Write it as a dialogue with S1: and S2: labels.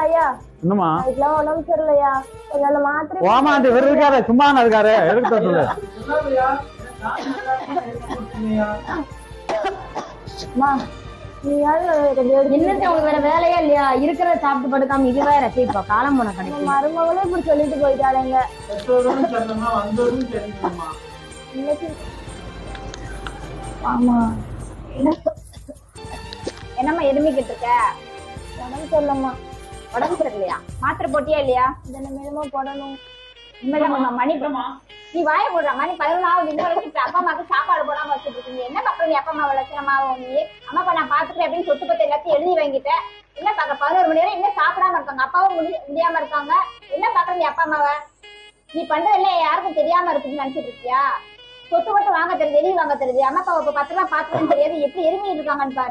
S1: ஐயா
S2: என்னமா
S1: இதுக்கெல்லாம் உடம்பு சரியில்லையா கொஞ்சம் அந்த மாத்திரை
S2: ஓமாண்டி இவர் இருக்காரு சும்மா இருக்காரு எடுத்து சொல்லு
S1: அம்மா
S3: என்னது உங்களுக்கு வேற வேலையா இல்லையா? இருக்கிறத சாப்பிட்டு படுக்காம இது வேற இப்ப காலம் போன கிடைக்கும்.
S1: மருமகளே இப்படி சொல்லிட்டு போயிட்டாளுங்க. ஆமா
S3: என்னம்மா எதுமிக்கிட்டு இருக்க?
S1: உடம்பு சொல்லம்மா.
S3: உடம்பு சரியில்லையா? மாத்திரை போட்டியா இல்லையா?
S1: தினமேலுமா போடணும்.
S3: உண்மையில மணி நீ வாய போடுற மணி 11 இன்னும் வரைக்கும் இப்ப அப்பா அம்மாவுக்கு சாப்பாடு போடாம வச்சுட்டு இருக்கீங்க. என்ன பாக்குற நீ அப்பா அம்மா லட்சணமாவும் நீ அம்மாப்பா நான் பாத்துக்கிறேன் அப்படின்னு சொத்து பத்து எல்லாத்தையும் எழுதி வாங்கிட்டேன். என்ன பாக்குற 11 மணி நேரம் என்ன சாப்பிடாம இருக்காங்க, அப்பாவும் முடியாம இருக்காங்க. என்ன பாக்குற நீ அப்பா அம்மாவை? நீ பண்றதெல்லாம் யாருக்கும் தெரியாம இருக்குன்னு நினைச்சிட்டு இருக்கியா? சொத்து மட்டும் வாங்க தெரியுது, எழுதி வாங்க தெரியுது, அம்மா அப்பாவை 10 ரூபா பாத்துக்கன்னு தெரியாது, எப்படி எருமையிட்டு இருக்காங்கன்னு பாரு.